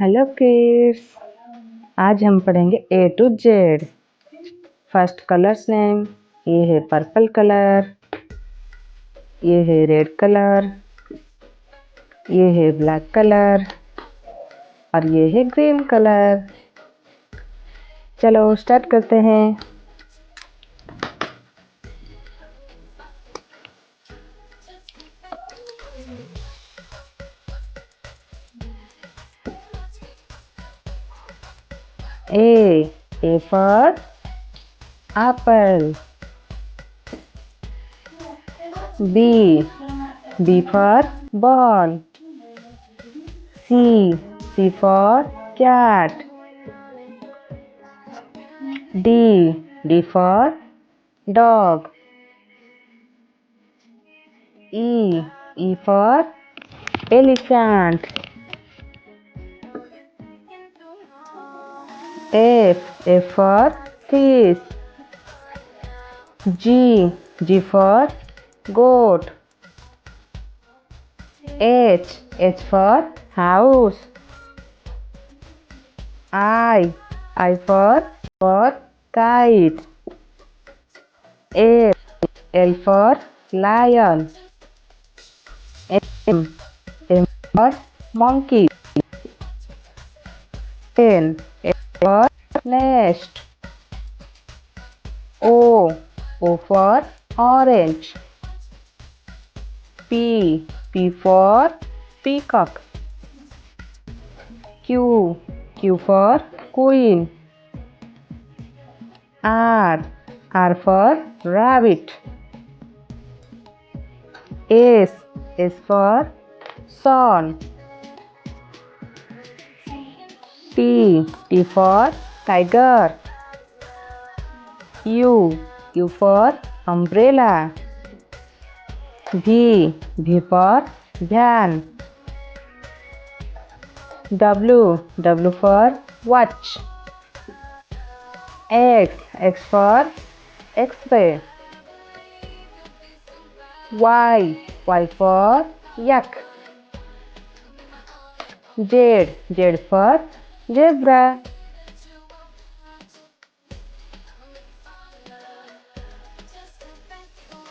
Hello kids. आज हम पढ़ेंगे A to Z. First colours name. ये है पर्पल कलर, ये है रेड कलर, ये है ब्लैक कलर और ये है ग्रीन कलर। चलो स्टार्ट करते हैं। A for apple. B for ball. C for cat. D for dog. E for elephant. F for fish. G for goat. H for house. I for kite. L for lion. M for monkey. N for nest. O for orange. P for peacock. Q for queen. R for rabbit. S for sun. T for tiger. U for umbrella. V for van. W for watch. X for X-ray. Y for yak. Z for zebra.